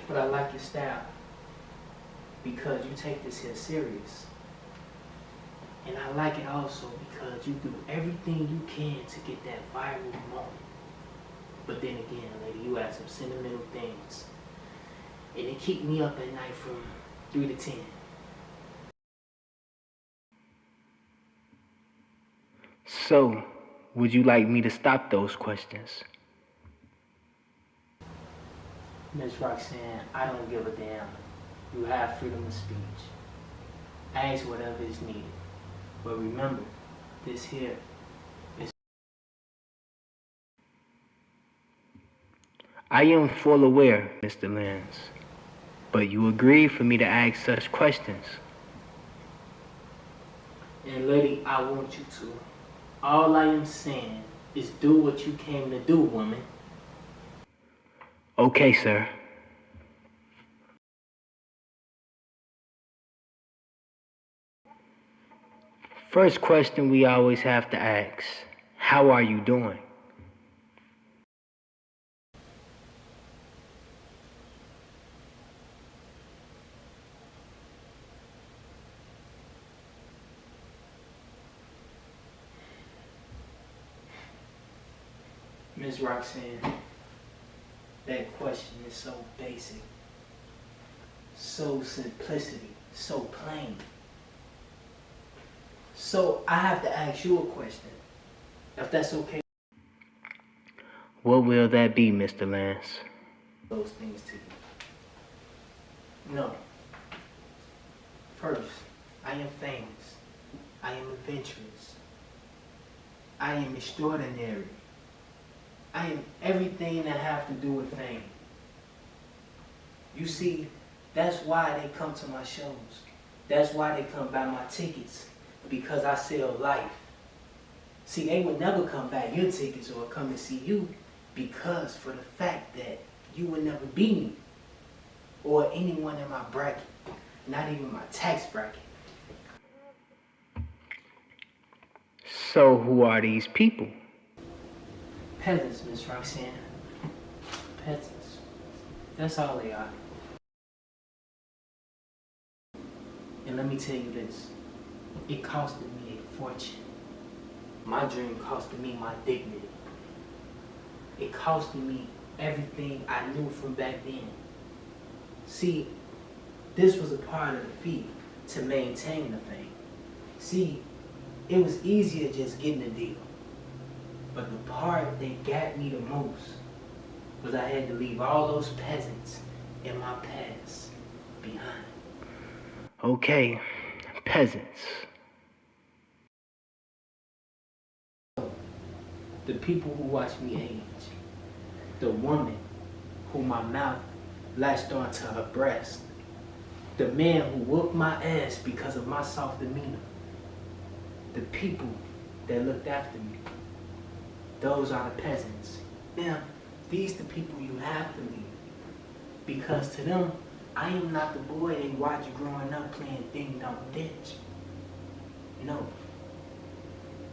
But I like your style because you take this here serious. And I like it also because you do everything you can to get that viral moment. But then again, lady, you add some sentimental things. And it keep me up at night from 3 to 10. So, would you like me to stop those questions? Miss Roxane, I don't give a damn. You have freedom of speech. Ask whatever is needed. But remember, this here is... I am full aware, Mr. Lance, but you agreed for me to ask such questions. And lady, I want you to. All I am saying is do what you came to do, woman. Okay, sir. First question we always have to ask, how are you doing? Miss Roxane, that question is so basic, so simplicity, so plain. So I have to ask you a question, if that's okay. What will that be, Mr. Lance? Those things to you. No. First, I am famous. I am adventurous. I am extraordinary. I am everything that have to do with fame. You see, that's why they come to my shows. That's why they come buy my tickets. Because I sell life. See, they would never come buy your tickets or come and see you because for the fact that you would never be me or anyone in my bracket, not even my tax bracket. So who are these people? Peasants, Miss Roxane. Peasants. That's all they are. And let me tell you this. It costed me a fortune. My dream costed me my dignity. It costed me everything I knew from back then. See, this was a part of the fee to maintain the fame. See, it was easier just getting a deal. But the part that got me the most was I had to leave all those peasants in my past behind. Okay, peasants. The people who watch me age. The woman who my mouth latched onto her breast. The man who whooped my ass because of my soft demeanor. The people that looked after me. Those are the peasants. Now, these the people you have to leave. Because to them, I am not the boy they watched growing up playing ding dong ditch. No.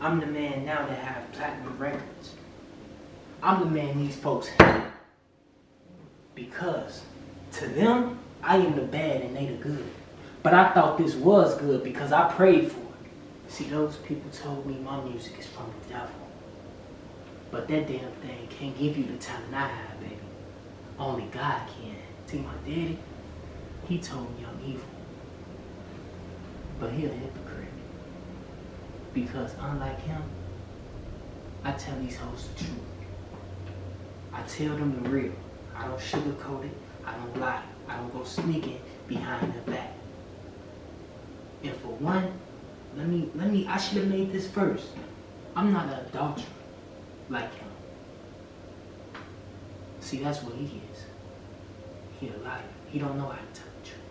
I'm the man now that have platinum records. I'm the man these folks have. Because to them, I am the bad and they the good. But I thought this was good because I prayed for it. See, those people told me my music is from the devil. But that damn thing can't give you the talent I have, baby. Only God can. See, my daddy, he told me I'm evil. But he a hypocrite. Because unlike him, I tell these hoes the truth. I tell them the real. I don't sugarcoat it. I don't lie. I don't go sneaking behind their back. And for one, I should have made this first. I'm not an adulterer like him. See, that's what he is. He a liar. He don't know how to tell the truth.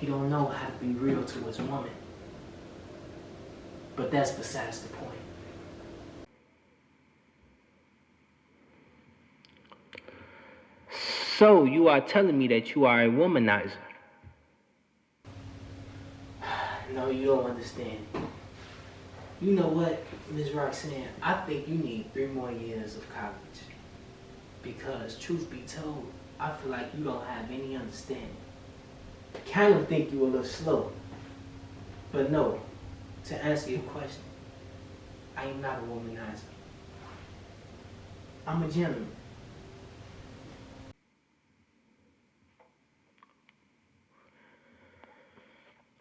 He don't know how to be real to his woman. But that's besides the point. So you are telling me that you are a womanizer? No, you don't understand. You know what, Ms. Roxane? I think you need 3 more years of college. Because truth be told, I feel like you don't have any understanding. Kind of think you a little slow. But no, to answer your question, I am not a womanizer. I'm a gentleman.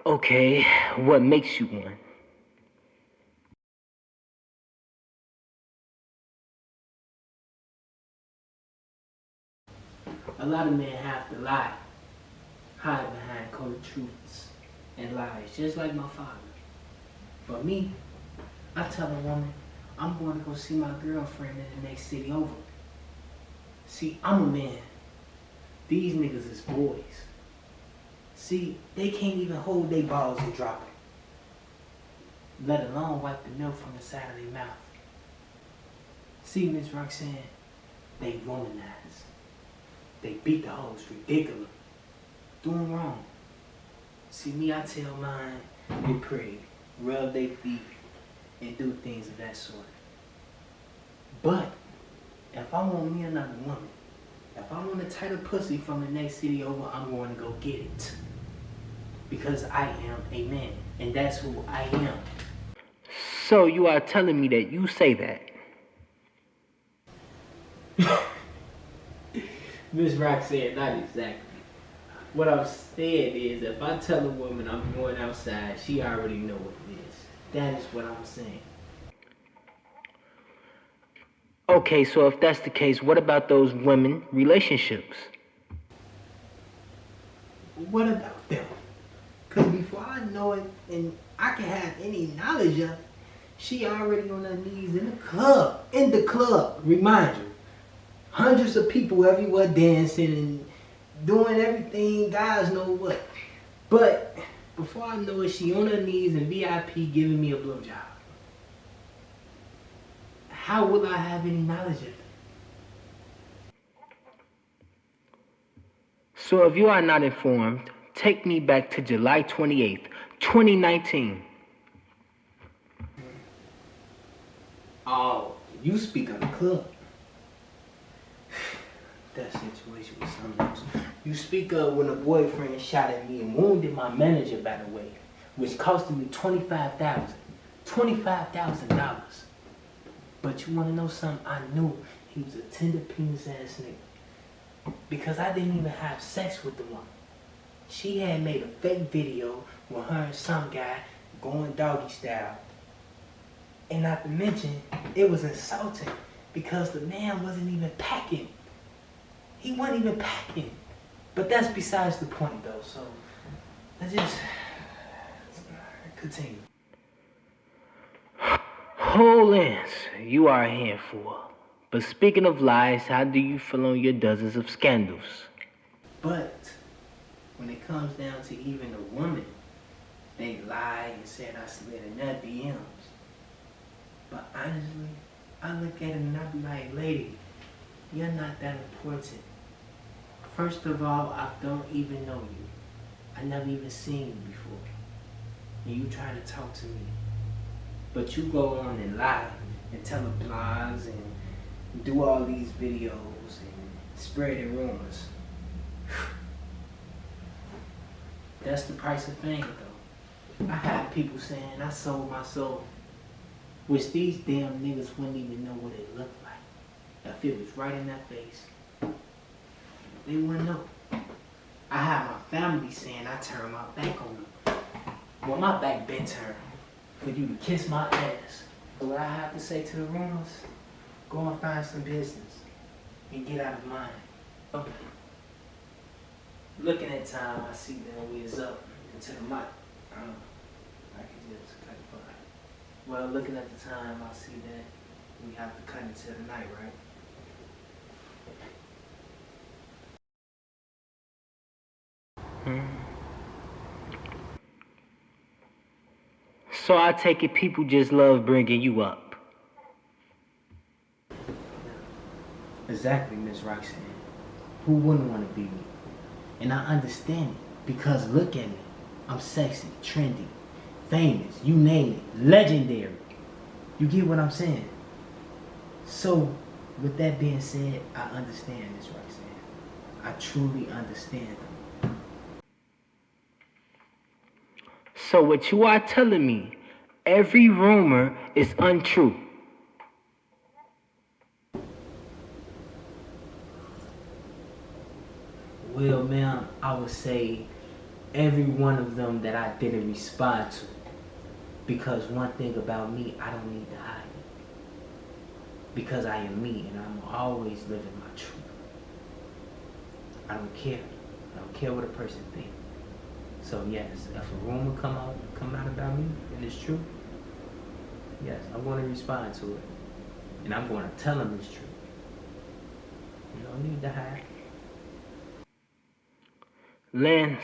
Okay, what makes you one? A lot of men have to lie, hide behind cold truths and lies, just like my father. But me, I tell a woman, I'm going to go see my girlfriend in the next city over. See, I'm a man. These niggas is boys. See, they can't even hold their balls and drop it, let alone wipe the milk from the side of their mouth. See, Miss Roxane, they womanize. They beat the hoes ridiculous, doing wrong. See, me, I tell mine, they pray, rub their feet, and do things of that sort. But if I want me another woman, if I want a tighter pussy from the next city over, I'm going to go get it. Because I am a man, and that's who I am. So you are telling me that you say that? Miss Roxane, not exactly. What I'm saying is, if I tell a woman I'm going outside, she already know what it is. That is what I'm saying. Okay, so if that's the case, what about those women relationships? What about them? Because before I know it, and I can have any knowledge of it, she already on her knees in the club. In the club, remind you. Hundreds of people everywhere dancing and doing everything, guys know what. But before I know it, she on her knees in VIP giving me a blowjob. How will I have any knowledge of it? So if you are not informed, take me back to July 28th, 2019. Oh, you speak of the club. That situation was something else. You speak of when a boyfriend shot at me and wounded my manager, by the way, which costed me $25,000. But you want to know something? I knew he was a tender penis ass nigga. Because I didn't even have sex with the woman. She had made a fake video with her and some guy going doggy style. And not to mention, it was insulting because the man wasn't even packing. He wasn't even packing. But that's besides the point though, so let's just continue. Oh, Lance, you are a handful. But speaking of lies, how do you feel on your dozens of scandals? But when it comes down to even a woman, they lie and said I slid in their DMs. But honestly, I look at it and I be like, lady, you're not that important. First of all, I don't even know you. I never even seen you before. And you try to talk to me. But you go on and lie and tell the blogs and do all these videos and spread the rumors. That's the price of fame though. I had people saying I sold my soul, which these damn niggas wouldn't even know what it looked like. If it was right in their face, they wouldn't know. I had my family saying I turned my back on them. Well, my back been turned for you to kiss my ass. So what I have to say to the rumors, go and find some business and get out of mine. Okay. Looking at time, I see that we is up into the mic. I can just cut it by. Well, looking at the time, I see that we have to cut it to the night, right? So I take it people just love bringing you up. Exactly, Miss Roxane. Who wouldn't want to be me? And I understand it because look at me. I'm sexy, trendy, famous, you name it, legendary. You get what I'm saying? So, with that being said, I understand, Miss Roxane. I truly understand them. So what you are telling me, every rumor is untrue. Well, ma'am, I would say every one of them that I didn't respond to. Because one thing about me, I don't need to hide it. Because I am me and I'm always living my truth. I don't care. I don't care what a person thinks. So yes, if a rumor come out about me and it's true, yes, I'm going to respond to it. And I'm going to tell them it's true. You don't need to hide. Lance,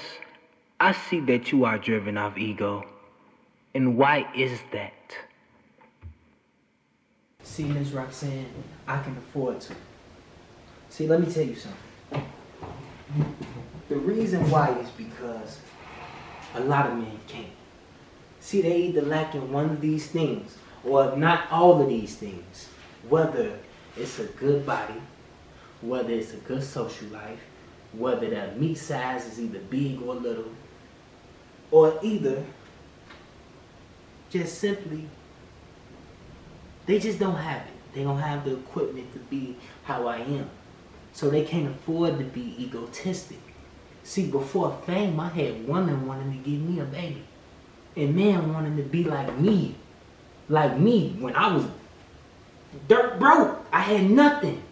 I see that you are driven off ego. And why is that? See, Miss Roxane, I can afford to. See, let me tell you something. The reason why is because a lot of men can't. See, they either lacking one of these things, or if not all of these things. Whether it's a good body, whether it's a good social life, whether that meat size is either big or little, or either just simply they just don't have it. They don't have the equipment to be how I am. So they can't afford to be egotistic. See, before fame, I had women wanting to give me a baby. And men wanting to be like me. Like me when I was dirt broke. I had nothing.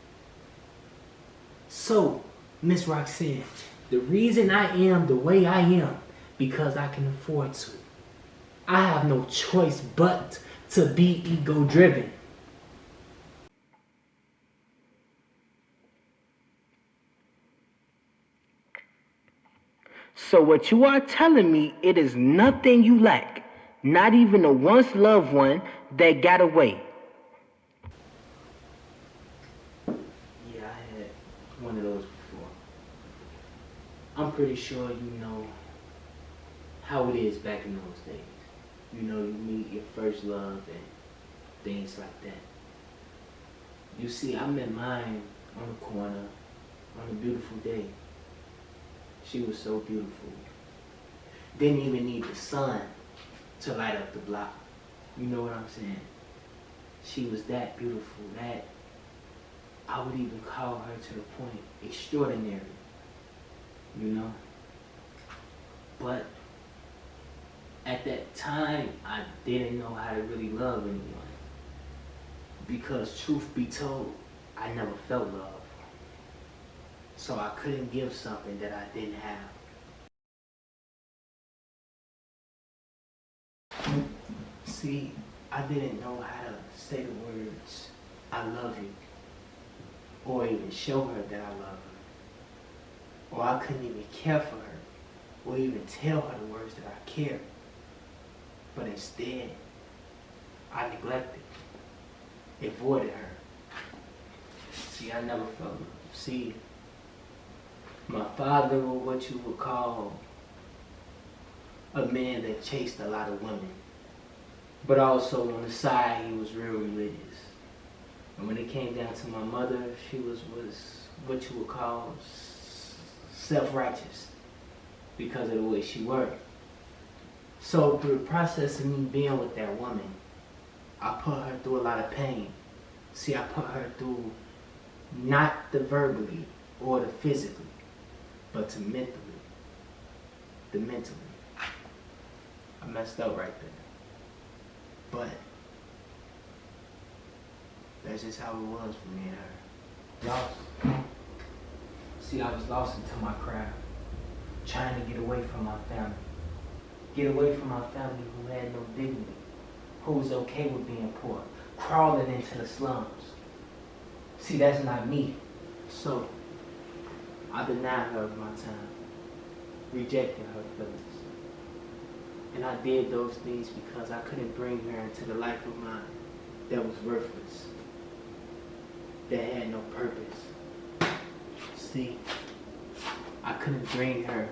So, Miss Roxane, the reason I am the way I am, because I can afford to. I have no choice but to be ego-driven. So what you are telling me, it is nothing you lack. Not even a once loved one that got away. Yeah, I had one of those before. I'm pretty sure you know how it is back in those days. You know, you meet your first love and things like that. You see, I met mine on the corner on a beautiful day. She was so beautiful. Didn't even need the sun to light up the block. You know what I'm saying? She was that beautiful, that I would even call her to the point extraordinary. You know? But at that time, I didn't know how to really love anyone. Because truth be told, I never felt love. So I couldn't give something that I didn't have. See, I didn't know how to say the words, I love you. Or even show her that I love her. Or I couldn't even care for her. Or even tell her the words that I care. But instead, I neglected, avoided her. See, I never felt love. See, my father was what you would call a man that chased a lot of women. But also on the side, he was real religious. And when it came down to my mother, she was what you would call self-righteous because of the way she worked. So through the process of me being with that woman, I put her through a lot of pain. See, I put her through not the verbally or the physically, but the mentally. I messed up right there. But that's just how it was for me and her. Lost. See, I was lost into my craft, trying to get away from my family. Get away from my family who had no dignity, who was okay with being poor, crawling into the slums. See, that's not me. So I denied her of my time, rejected her feelings. And I did those things because I couldn't bring her into the life of mine that was worthless, that had no purpose. See, I couldn't bring her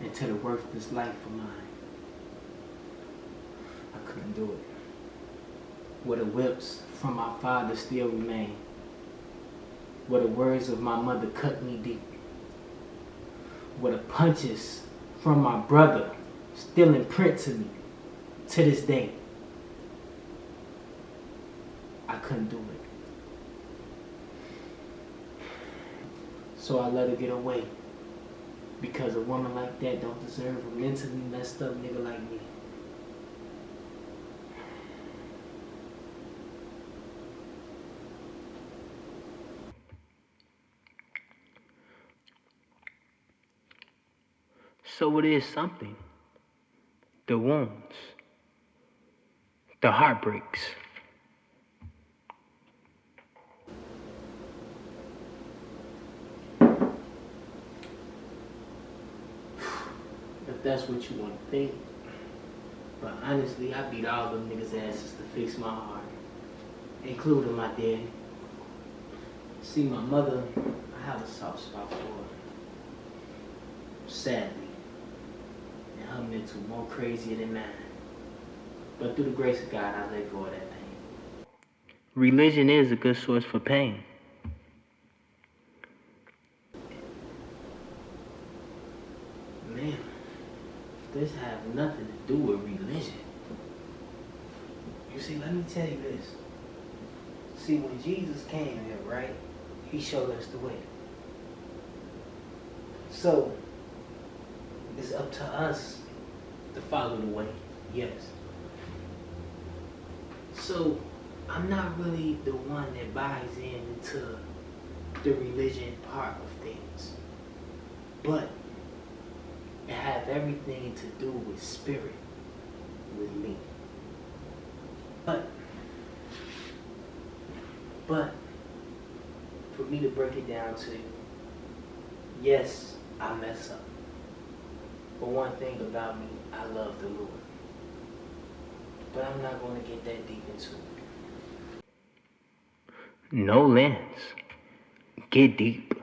into the worthless life of mine. I couldn't do it. Where the whips from my father still remain. Where the words of my mother cut me deep. with the punches from my brother still imprint to me to this day. I couldn't do it. So I let her get away. Because a woman like that don't deserve a mentally messed up nigga like me. So it is something. The wounds. The heartbreaks. If that's what you want to think. But honestly, I beat all them niggas' asses to fix my heart. Including my daddy. See, my mother, I have a soft spot for her. Sadly. And her mental more crazier than mine. But through the grace of God, I let go of that pain. Religion is a good source for pain. Man, this have nothing to do with religion. You see, let me tell you this. See, when Jesus came here, right, he showed us the way. So, it's up to us to follow the way, yes. So, I'm not really the one that buys into the religion part of things. But it have everything to do with spirit with me. But for me to break it down to you, yes, I mess up. But one thing about me, I love the Lord. But I'm not going to get that deep into it. No lens. Get deep.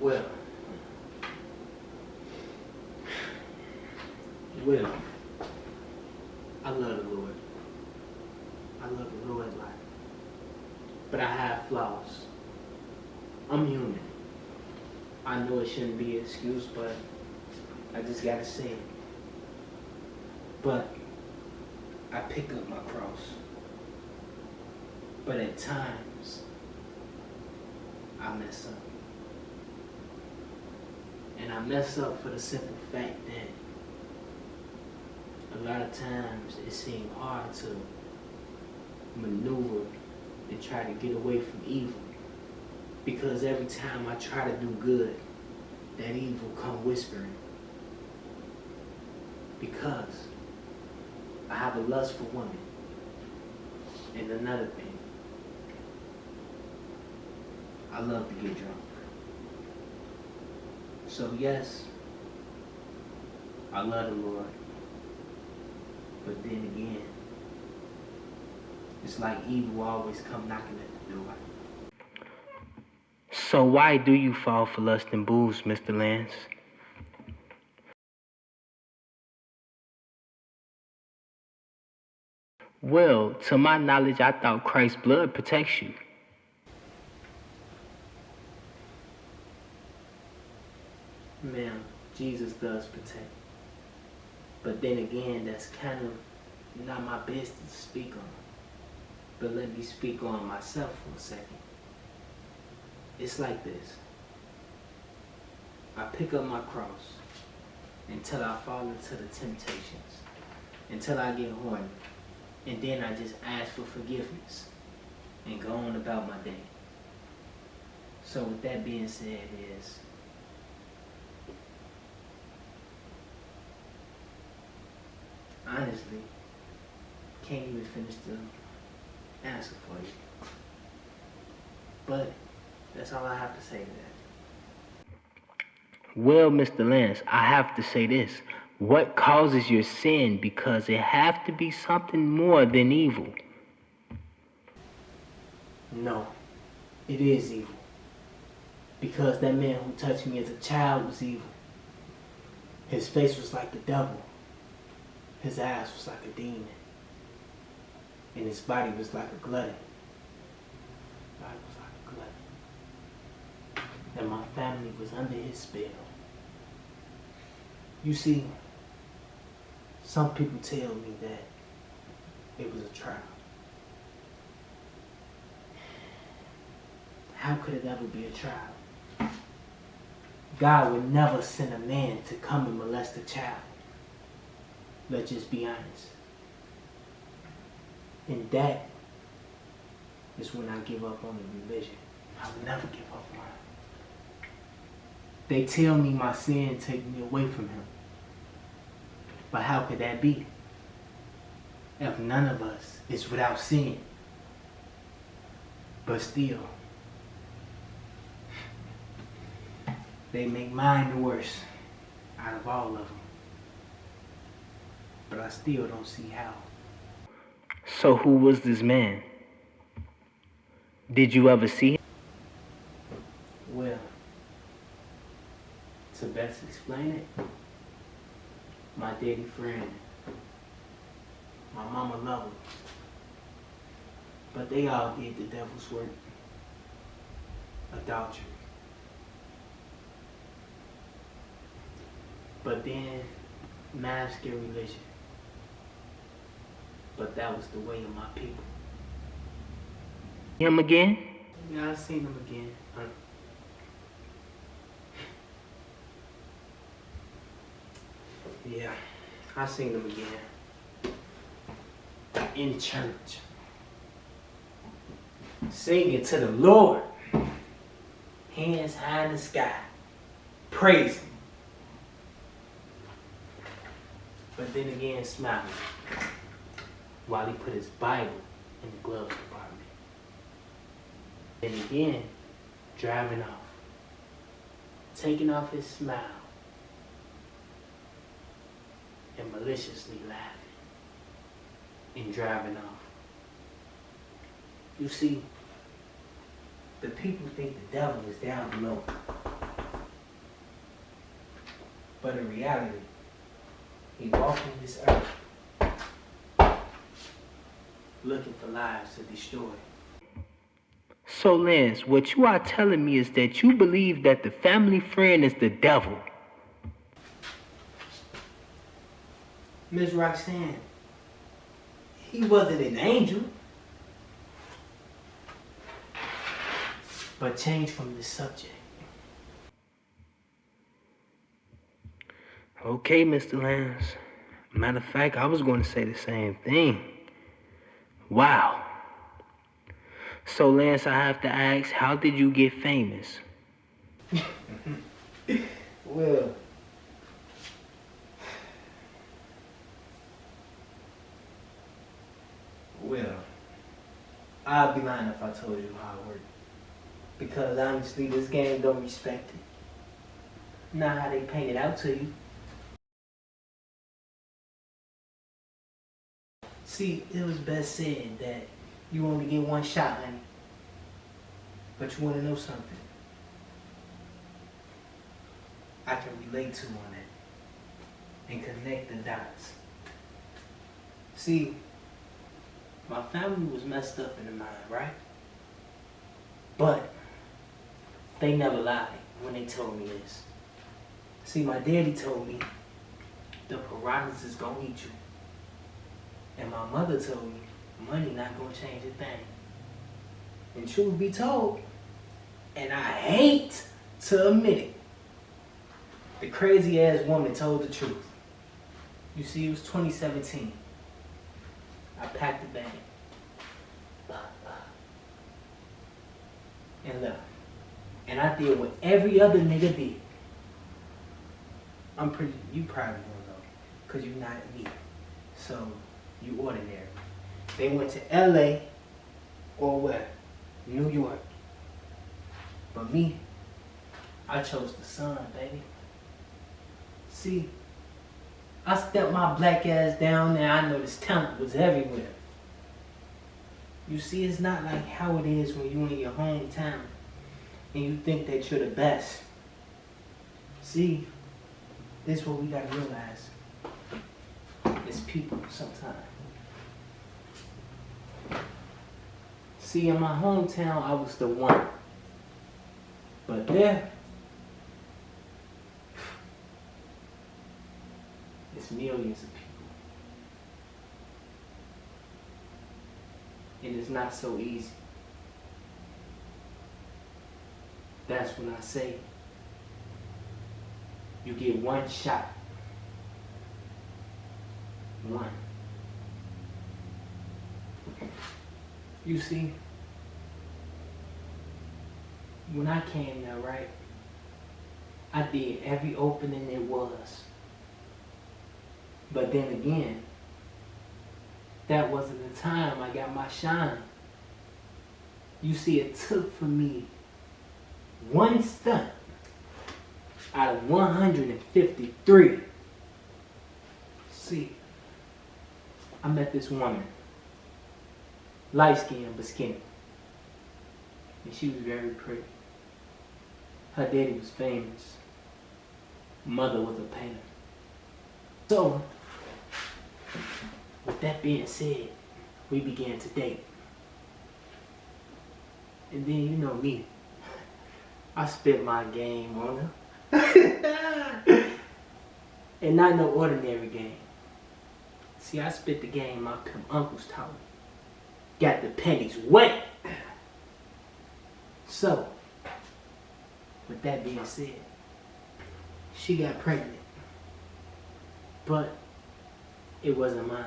Well, I love the Lord. I love the Lord like. But I have flaws. I'm human. I know it shouldn't be an excuse, but I just gotta say it. But I pick up my cross. But at times, I mess up. And I mess up for the simple fact that a lot of times it seems hard to maneuver and try to get away from evil. Because every time I try to do good, that evil come whispering. Because I have a lust for women. And another thing, I love to get drunk. So yes, I love the Lord. But then again, it's like evil always come knocking at the door. So why do you fall for lust and booze, Mr. Lance? Well, to my knowledge, I thought Christ's blood protects you. Ma'am, Jesus does protect. But then again, that's kind of not my business to speak on. But let me speak on myself for a second. It's like this. I pick up my cross until I fall into the temptations, until I get horny, and then I just ask for forgiveness and go on about my day. So with that being said is, honestly, can't even finish the answer for you. But that's all I have to say to that. Well, Mr. Lance, I have to say this. What causes your sin? Because it have to be something more than evil. No, it is evil. Because that man who touched me as a child was evil. His face was like the devil. His eyes was like a demon. And his body was like a glutton. Body was like a glutton. And my family was under his spell. You see, some people tell me that it was a trial. How could it ever be a trial? God would never send a man to come and molest a child. Let's just be honest. And that is when I give up on the religion. I will never give up on it. They tell me my sin take me away from him. But how could that be? If none of us is without sin. But still, they make mine the worst out of all of them. But I still don't see how. So who was this man? Did you ever see him? Well, to best explain it, my daddy friend, my mama loved him. But they all did the devil's work. Adultery. But then, mask and religion. But that was the way of my people. Him again? Yeah, I seen him again. Yeah, I seen him again. In church. Singing to the Lord. Hands high in the sky. Praising. But then again, smiling. While he put his Bible in the glove compartment. Then again, driving off. Taking off his smile. And maliciously laughing. And driving off. You see, the people think the devil is down below. But in reality, he walking this earth looking for lives to destroy. So Lance, what you are telling me is that you believe that the family friend is the devil. Miss Roxane, he wasn't an angel. But change from this subject. Okay, Mr. Lance. Matter of fact, I was going to say the same thing. Wow. So Lance, I have to ask, how did you get famous? Well, I'd be lying if I told you how it worked. Because honestly, this game don't respect it. Not how they paint it out to you. See, it was best said that you only get one shot, honey. But you want to know something? I can relate to on it and connect the dots. See, my family was messed up in the mind, right? But they never lied when they told me this. See, my daddy told me the piranhas is gonna eat you. And my mother told me money not gonna change a thing. And truth be told, and I hate to admit it, the crazy ass woman told the truth. You see, it was 2017. I packed the bag and left. And I did what every other nigga did. You probably don't know, because you're not me. So, you ordinary. They went to LA or where? New York. But me, I chose the sun, baby. See, I stepped my black ass down there. I noticed talent was everywhere. You see, it's not like how it is when you're in your hometown and you think that you're the best. See, this is what we gotta realize. It's people sometimes. See, in my hometown, I was the one. But there, It's millions of people. And it's not so easy. That's when I say, you get one shot. One. You see, when I came there, right, I did every opening there was. But then again, that wasn't the time I got my shine. You see, it took for me one stunt out of 153. See, I met this woman, light skinned but skinny, and she was very pretty. Her daddy was famous. Mother was a painter. So, with that being said, we began to date. And then, you know me, I spit my game on her. And not no ordinary game. See, I spit the game my pimp uncles taught me. Got the pennies wet. So, with that being said, she got pregnant. But it wasn't mine.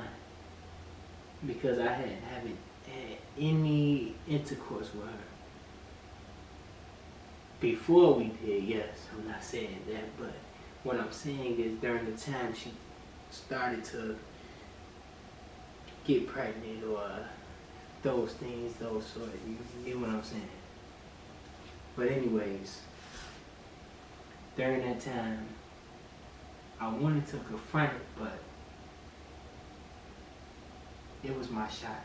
Because I haven't had any intercourse with her. Before we did, yes, I'm not saying that, but what I'm saying is during the time she started to get pregnant or those things, those sort of, you get what I'm saying? But anyways, during that time, I wanted to confront it, but it was my shot.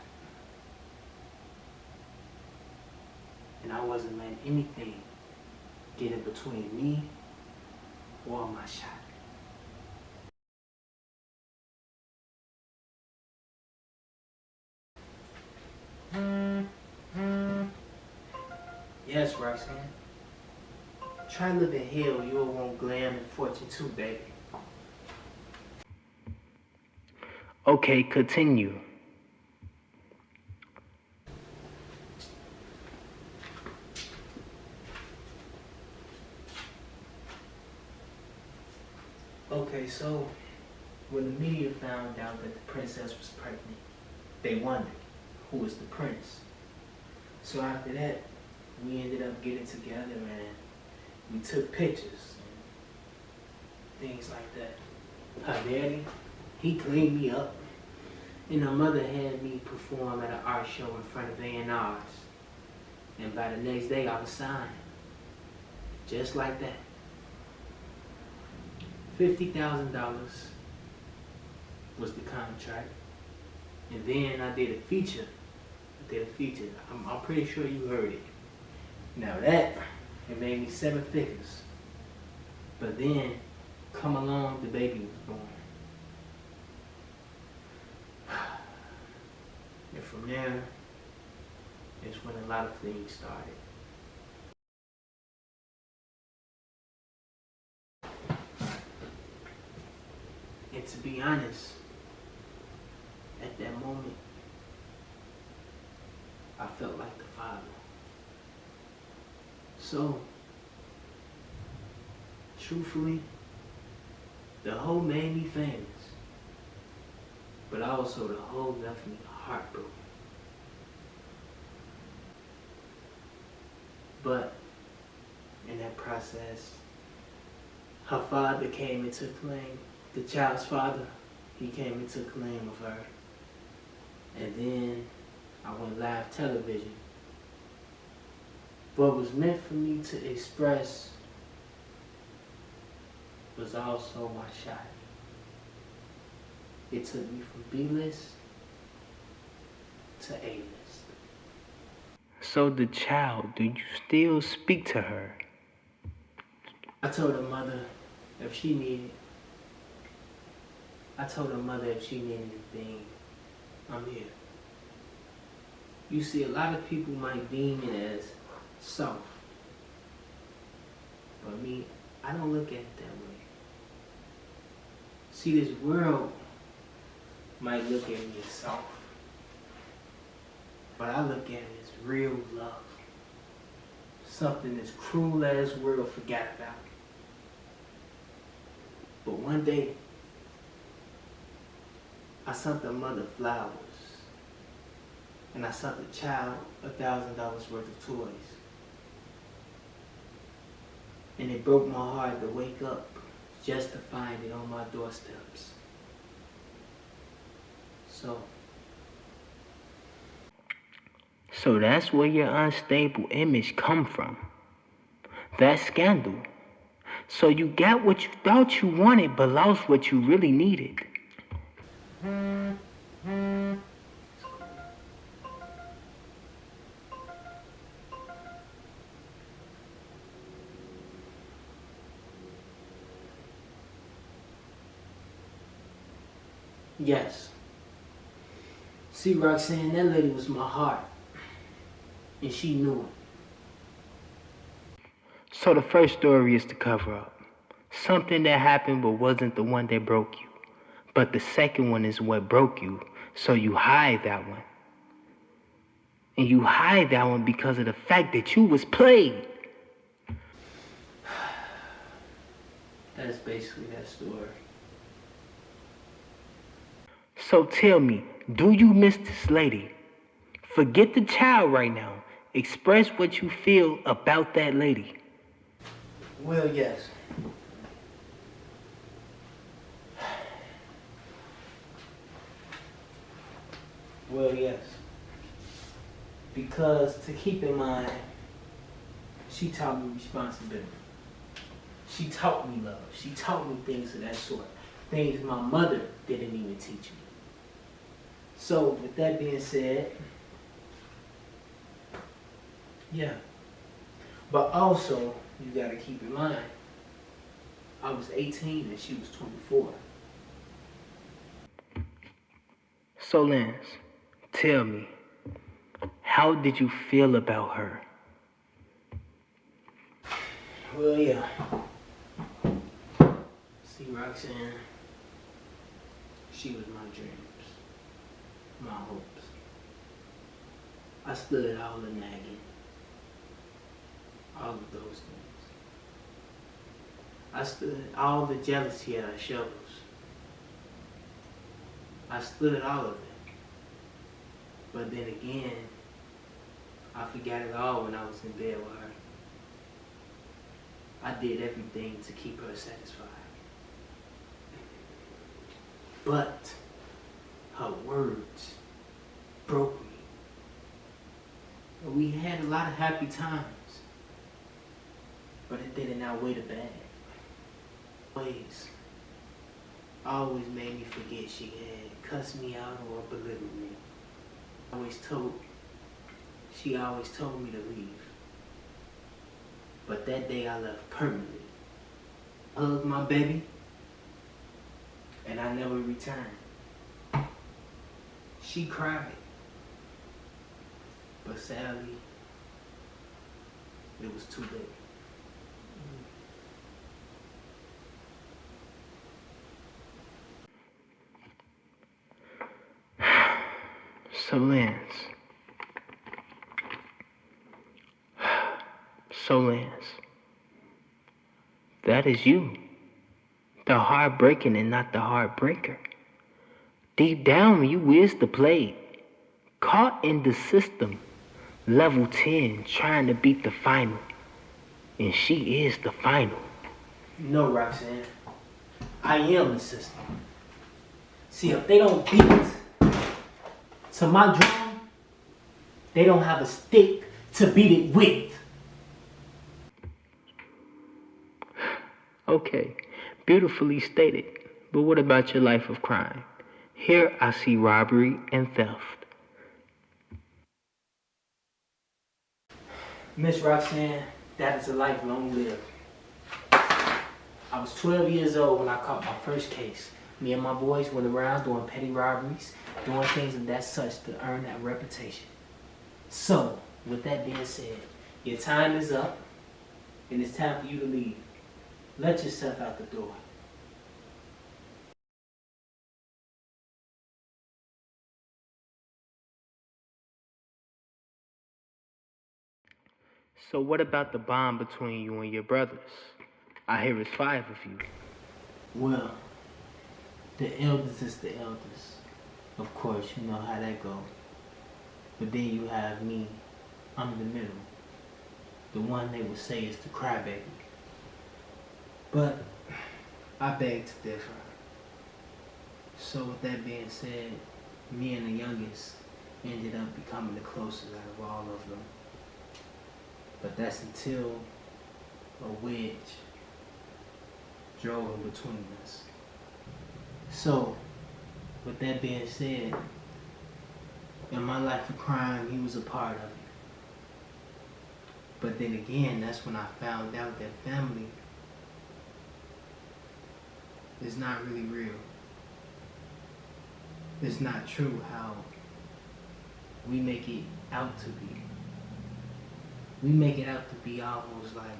And I wasn't letting anything get in between me or my shot. Yes, Roxane. Try living hell, you'll want glam and fortune too, baby. Okay, continue. Okay, so when the media found out that the princess was pregnant, they wondered who was the prince. So after that, we ended up getting together and we took pictures and things like that. Her daddy, he cleaned me up. And her mother had me perform at an art show in front of A&Rs. And by the next day, I was signed. Just like that. $50,000 was the contract. And then I did a feature. I'm pretty sure you heard it. Now that, it made me 7 figures. But then, come along, the baby was born. And from there, is when a lot of things started. And to be honest, at that moment, I felt like the father. So, truthfully, the hoe made me famous. But also the hoe left me heartbroken. But in that process, her father came into claim, the child's father, he came into claim of her. And then I went live television. What was meant for me to express was also my shot. It took me from B-list to A-list. So the child, do you still speak to her? I told her mother if she needed anything, I'm here. You see, a lot of people might deem it as soft. But me, I don't look at it that way. See, this world might look at me as soft, but I look at it as real love. Something this cruel ass world forgot about. But one day, I sent the mother flowers, and I sent the child $1,000 worth of toys. And it broke my heart to wake up just to find it on my doorsteps. So that's where your unstable image come from. That scandal. So you got what you thought you wanted, but lost what you really needed. Yes. See, Roxane, that lady was my heart. And she knew it. So the first story is the cover up. Something that happened but wasn't the one that broke you. But the second one is what broke you. So you hide that one. And you hide that one because of the fact that you was played. That's basically that story. So tell me, do you miss this lady? Forget the child right now. Express what you feel about that lady. Well, yes. Well, yes. Because to keep in mind, she taught me responsibility. She taught me love. She taught me things of that sort. Things my mother didn't even teach me. So, with that being said, yeah. But also, you gotta keep in mind, I was 18 and she was 24. So Lance, tell me, how did you feel about her? Well, yeah. See, Roxane, she was my dreams, my hopes. I stood all the nagging, all of those things. I stood all the jealousy at our shovels. I stood all of it. But then again, I forgot it all when I was in bed with her. I did everything to keep her satisfied. But her words broke me. We had a lot of happy times, but it didn't outweigh the bad. Always made me forget she had cussed me out or belittled me. She always told me to leave. But that day I left permanently. I hugged my baby, and I never returned. She cried, but sadly, it was too late. So Lance, that is you. The heartbreaking and not the heartbreaker. Deep down, you is the plague. Caught in the system. Level 10, trying to beat the final. And she is the final. No, Roxane. I am the system. See, if they don't beat to my drum, they don't have a stick to beat it with. Okay, beautifully stated. But what about your life of crime? Here I see robbery and theft. Miss Roxane, that is a life long lived. I was 12 years old when I caught my first case. Me and my boys went around doing petty robberies, doing things of that such to earn that reputation. So, with that being said, your time is up, and it's time for you to leave. Let yourself out the door. So what about the bond between you and your brothers? I hear it's 5 of you. Well, the eldest is the eldest. Of course, you know how that goes. But then you have me. I'm the middle. The one they would say is the crybaby. But I beg to differ. So with that being said, me and the youngest ended up becoming the closest out of all of them. But that's until a wedge drove in between us. So, with that being said, in my life of crime, he was a part of it. But then again, that's when I found out that family is not really real. It's not true how we make it out to be. We make it out to be almost like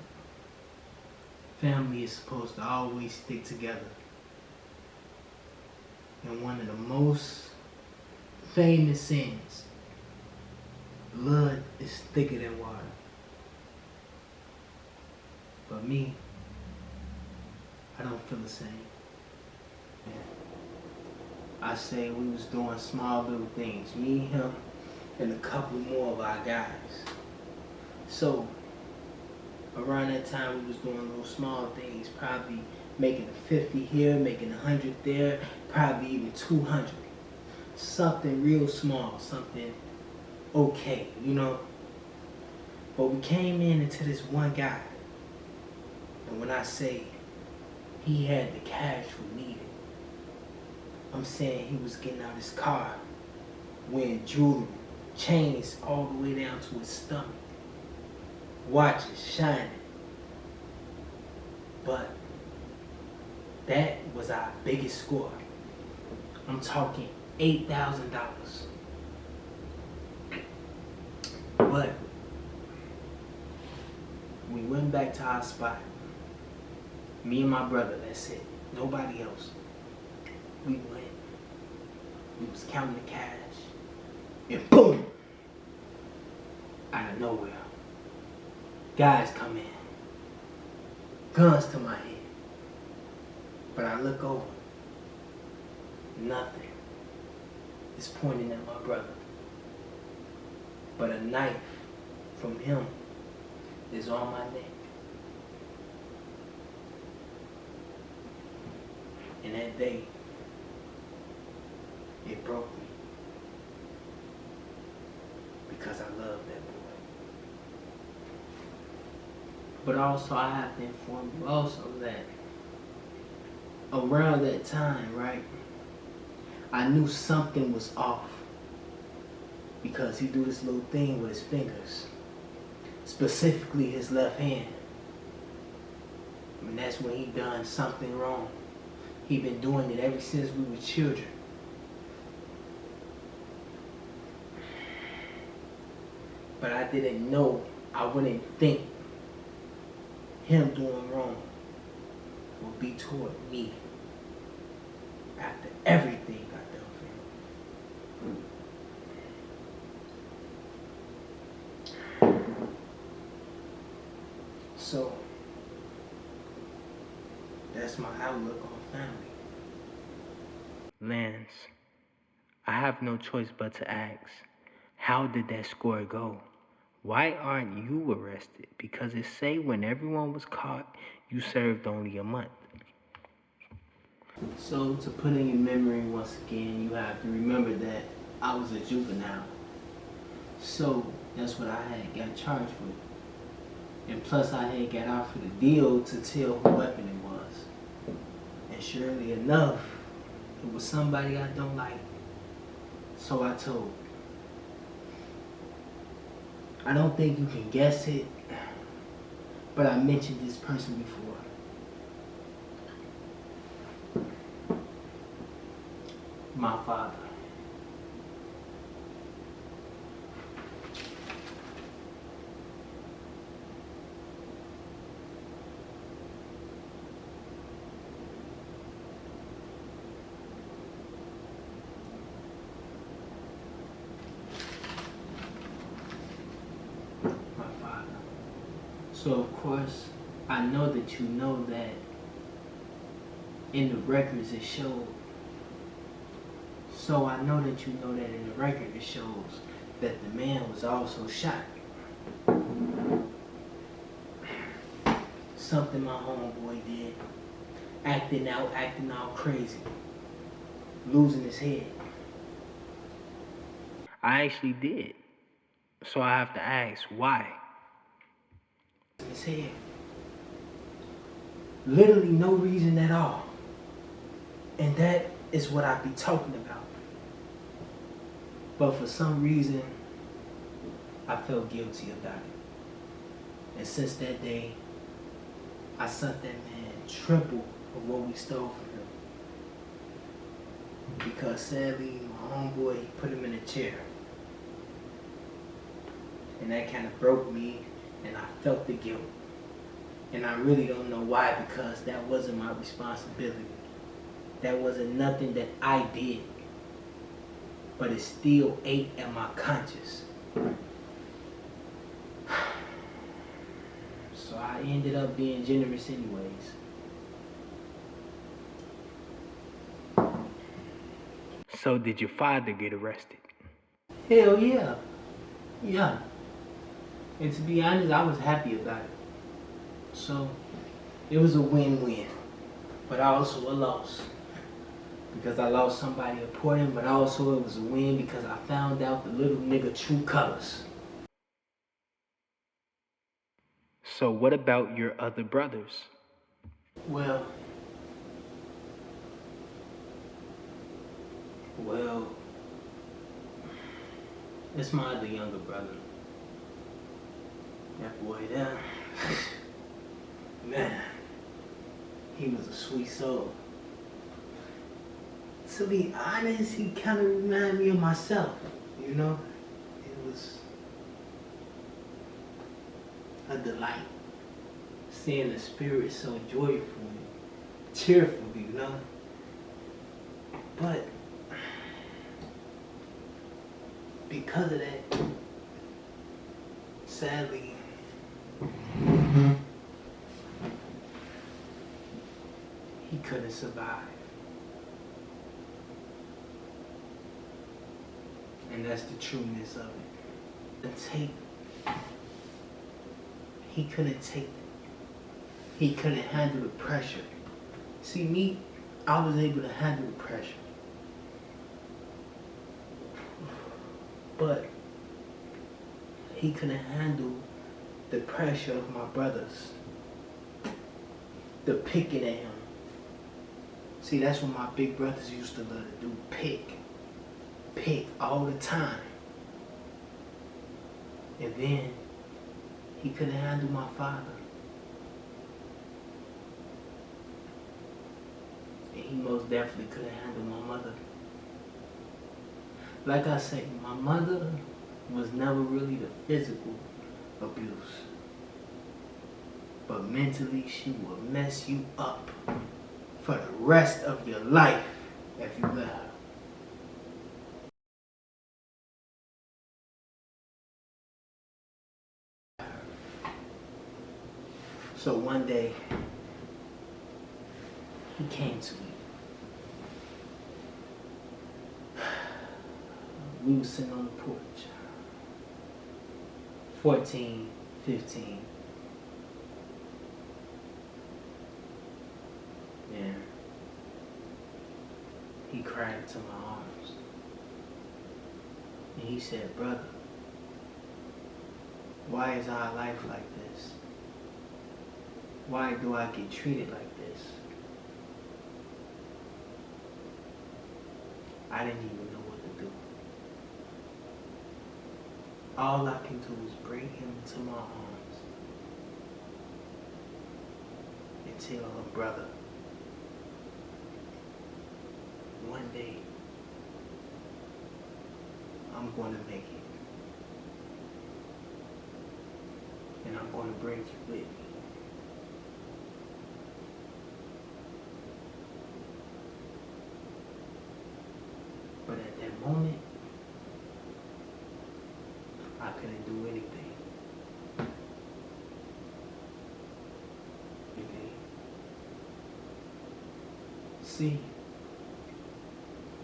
family is supposed to always stick together. And one of the most famous sayings, blood is thicker than water. But me, I don't feel the same. I say we was doing small little things, me, him, and a couple more of our guys. So, around that time we was doing little small things, probably making a 50 here, making 100 there, probably even 200. Something real small, something okay, you know? But we came into this one guy, and when I say he had the cash we needed, I'm saying he was getting out his car, wearing jewelry, chains all the way down to his stomach, watches shining. But that was our biggest score. I'm talking $8,000. But we went back to our spot. Me and my brother, that's it. Nobody else. We went. We was counting the cash. And boom! Out of nowhere. Guys come in. Guns to my head. But I look over. Nothing is pointing at my brother. But a knife from him is on my neck. And that day, it broke me. Because I love that boy. But also I have to inform you also that around that time, right, I knew something was off. Because he do this little thing with his fingers. Specifically his left hand. And that's when he done something wrong. He been doing it ever since we were children. But I didn't know, I wouldn't think him doing wrong would be toward me after everything I done for him. So, that's my outlook on family. Lance, I have no choice but to ask, how did that score go? Why aren't you arrested? Because it say when everyone was caught, you served only a month. So to put in your memory once again, you have to remember that I was a juvenile. So that's what I had got charged with. And plus I had got offered a deal to tell who weapon it was. And surely enough, it was somebody I don't like. So I told. I don't think you can guess it, but I mentioned this person before. My father. My father. So of course, I know that you know that in the records it showed. So I know that you know that in the record it shows that the man was also shot. Something my homeboy did. Acting out crazy. Losing his head. I actually did. So I have to ask, why? His head. Literally no reason at all. And that is what I be talking about. But for some reason, I felt guilty about it. And since that day, I sent that man triple of what we stole from him. Because sadly, my homeboy, he put him in a chair. And that kind of broke me, and I felt the guilt. And I really don't know why, because that wasn't my responsibility. That wasn't nothing that I did. But it still ate at my conscience. So I ended up being generous anyways. So did your father get arrested? Hell yeah. Yeah. And to be honest, I was happy about it. So it was a win-win. But also a loss. Because I lost somebody important, but also it was a win because I found out the little nigga true colors. So what about your other brothers? Well, it's my other younger brother. That boy there, man, he was a sweet soul. To be honest, he kind of reminded me of myself, you know? It was a delight seeing the spirit so joyful and cheerful, you know? But because of that, sadly, he couldn't survive. And that's the trueness of it. He couldn't take it. He couldn't handle the pressure. See, me, I was able to handle the pressure. But he couldn't handle the pressure of my brothers. The picking at him. See, that's what my big brothers used to love to do, pick. Pick all the time. And then he couldn't handle my father. And he most definitely couldn't handle my mother. Like I say, my mother was never really the physical abuse. But mentally, she will mess you up for the rest of your life if you let her. So one day, he came to me. We were sitting on the porch. 14, 15. And he cried into my arms. And he said, "Brother, why is our life like this? Why do I get treated like this?" I didn't even know what to do. All I can do is bring him into my arms and tell him, "Brother, one day I'm going to make it. And I'm going to bring you with me." But at that moment, I couldn't do anything. See,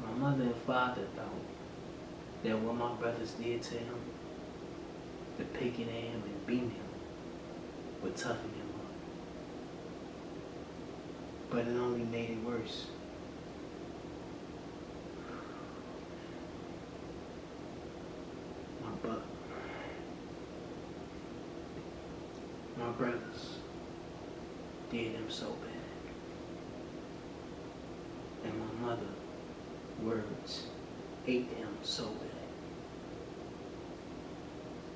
my mother and father thought that what my brothers did to him, the picking at him and beating him, would toughen him up. But it only made it worse. My brothers did him so bad. And my mother, words, ate him so bad.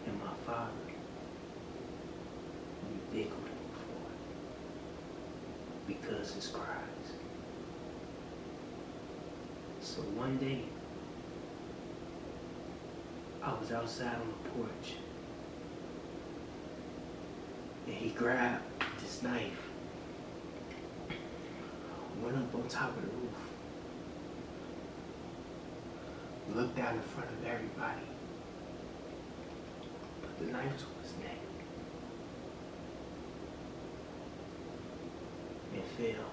And my father, we big on him for it. Because his cries. So one day, I was outside on the porch. And he grabbed this knife, went up on top of the roof, looked out in front of everybody, put the knife to his neck, and fell.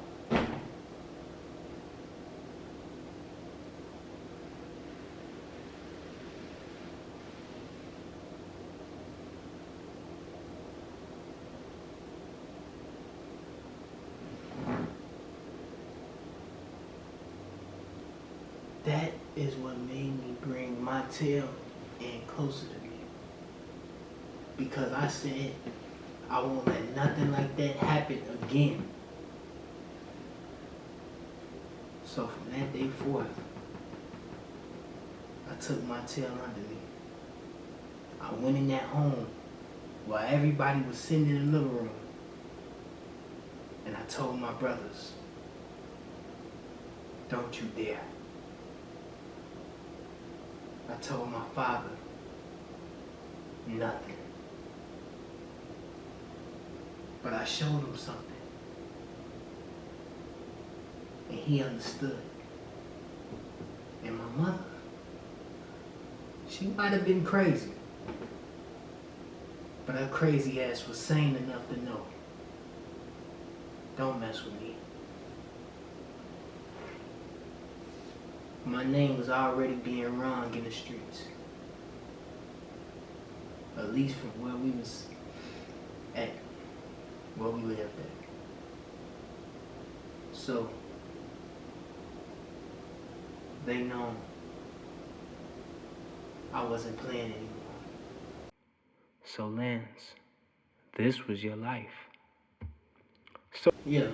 That is what made me bring my tail in closer to me. Because I said, I won't let nothing like that happen again. So from that day forth, I took my tail under me. I went in that home while everybody was sitting in the living room. And I told my brothers, don't you dare. I told my father, nothing. But I showed him something. And he understood. And my mother, she might have been crazy. But her crazy ass was sane enough to know, don't mess with me. My name was already being rung in the streets. At least from where we was at, where we lived at. So, they know I wasn't playing anymore. So Lance, this was your life. Yeah.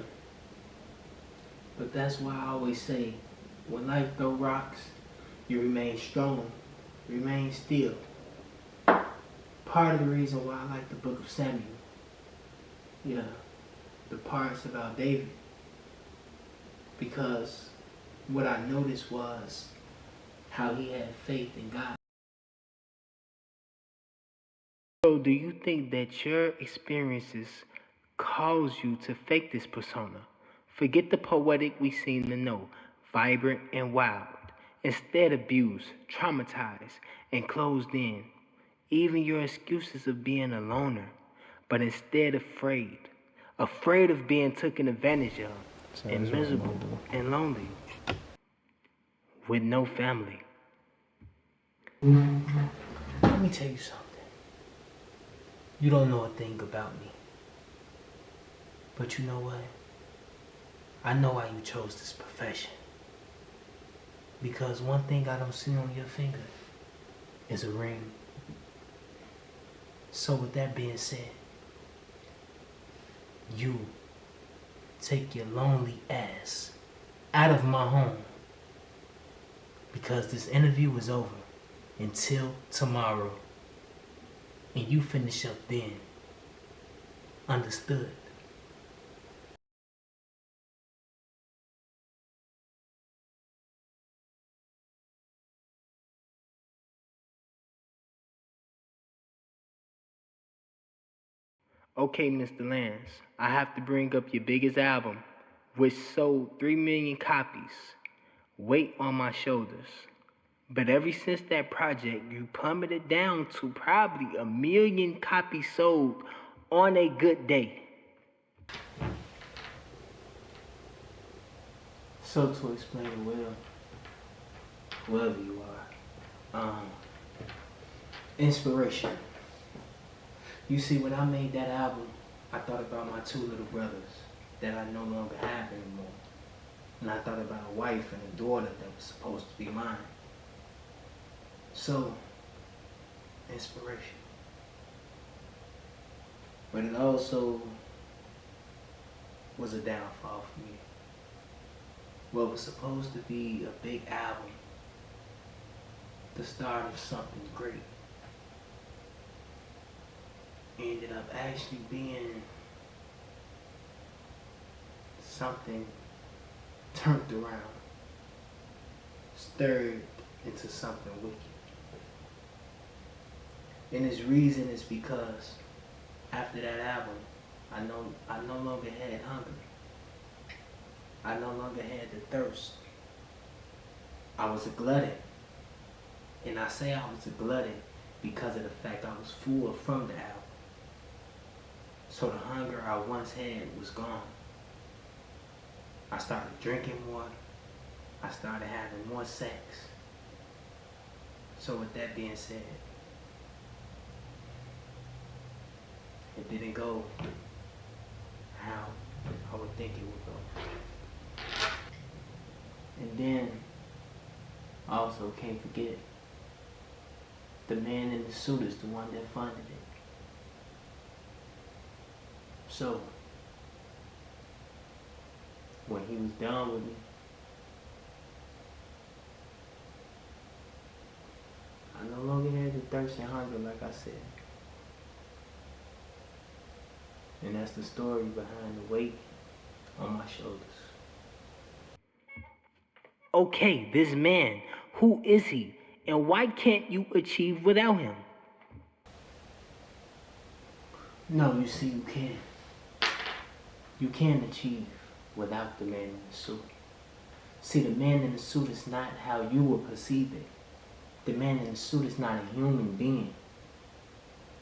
But that's why I always say, when life throw rocks, you remain strong, remain still. Part of the reason why I like the book of Samuel, yeah, the parts about David, because what I noticed was how he had faith in God. So do you think that your experiences cause you to fake this persona? Forget the poetic we seem to know, vibrant and wild. Instead abused, traumatized, and closed in. Even your excuses of being a loner, but instead afraid. Afraid of being taken advantage of, and miserable and lonely. With no family. Let me tell you something. You don't know a thing about me. But you know what? I know why you chose this profession. Because one thing I don't see on your finger is a ring. So with that being said, you take your lonely ass out of my home. Because this interview is over until tomorrow. And you finish up then. Understood? Okay, Mr. Lance, I have to bring up your biggest album, which sold 3 million copies. Weight on my shoulders. But ever since that project, you plummeted down to probably 1 million copies sold on a good day. So to explain it well, whoever you are, inspiration. You see, when I made that album, I thought about my two little brothers that I no longer have anymore. And I thought about a wife and a daughter that was supposed to be mine. So, inspiration. But it also was a downfall for me. What was supposed to be a big album, the start of something great, ended up actually being something turned around, stirred into something wicked. And its reason is because after that album, I no longer had hunger. I no longer had the thirst. I was a glutton. And I say I was a glutton because of the fact I was full from the album. So the hunger I once had was gone. I started drinking more. I started having more sex. So with that being said, it didn't go how I would think it would go. And then, I also can't forget, the man in the suit is the one that funded it. So, when he was done with me, I no longer had the thirst and hunger like I said. And that's the story behind the weight on my shoulders. Okay, this man, who is he? And why can't you achieve without him? No, you see, you can. You can achieve without the man in the suit. See, the man in the suit is not how you would perceive it. The man in the suit is not a human being.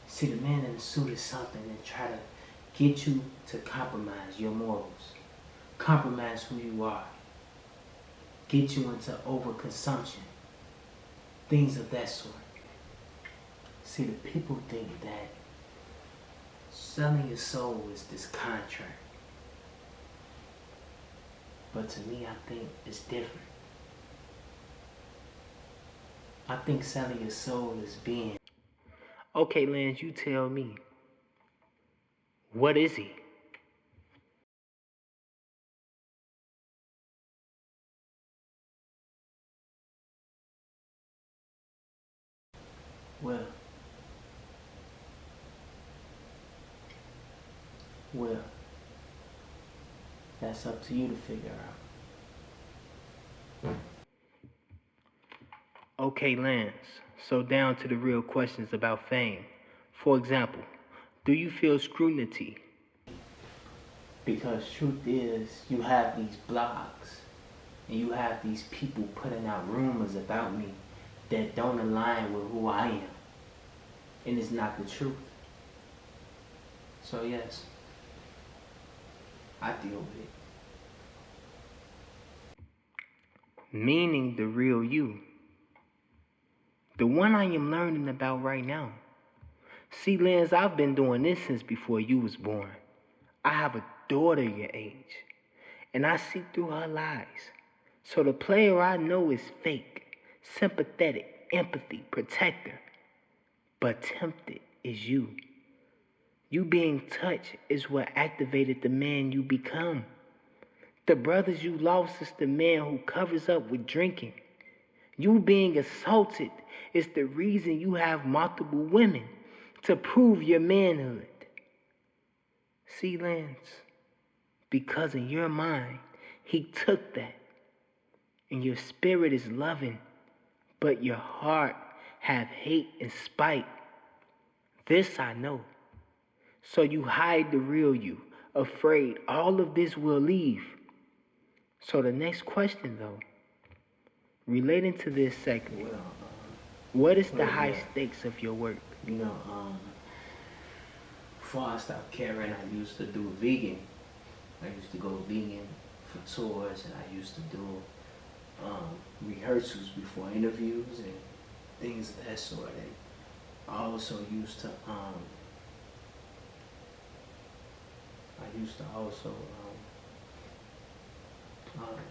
See, the man in the suit is something that try to get you to compromise your morals, compromise who you are, get you into overconsumption, things of that sort. See, the people think that selling your soul is this contract. But to me, I think it's different. I think selling your soul is being... Okay, Lance, you tell me. What is he? Well, that's up to you to figure out. Okay, Lance. So down to the real questions about fame. For example, do you feel scrutiny? Because truth is, you have these blogs, and you have these people putting out rumors about me that don't align with who I am. And it's not the truth. So yes, I deal with it. Meaning the real you. The one I am learning about right now. See, Lance, I've been doing this since before you was born. I have a daughter your age, and I see through her lies. So the player I know is fake, sympathetic, empathy, protector. But tempted is you. You being touched is what activated the man you become. The brothers you lost is the man who covers up with drinking. You being assaulted is the reason you have multiple women to prove your manhood. See, Lance, because in your mind, he took that. And your spirit is loving, but your heart have hate and spite. This I know. So you hide the real you, afraid all of this will leave. So the next question, though, relating to this segment, what is the high stakes of your work? You know, before I stopped caring, I used to do vegan. I used to go vegan for tours, and I used to do rehearsals before interviews and things of that sort. And I also used to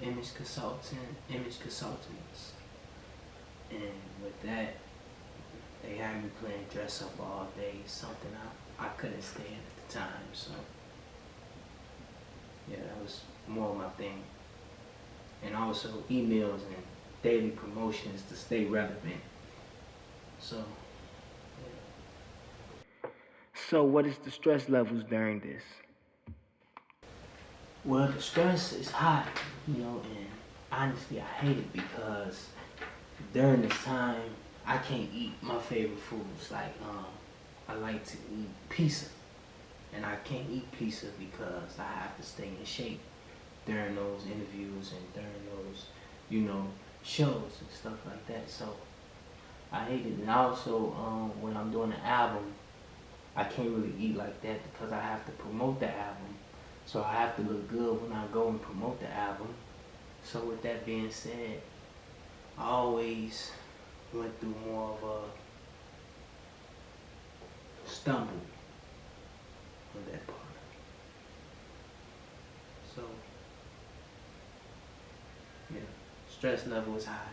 image consultants, and with that, they had me playing dress up all day, something I couldn't stand at the time. So yeah, that was more my thing. And also emails and daily promotions to stay relevant. So yeah. So what is the stress levels during this? Well, the stress is high, and honestly, I hate it because during this time, I can't eat my favorite foods. Like, I like to eat pizza, and I can't eat pizza because I have to stay in shape during those interviews and during those, shows and stuff like that. So I hate it. And also, when I'm doing an album, I can't really eat like that because I have to promote the album. So I have to look good when I go and promote the album. So with that being said, I always went through more of a stumble on that part. So, yeah, stress level is high.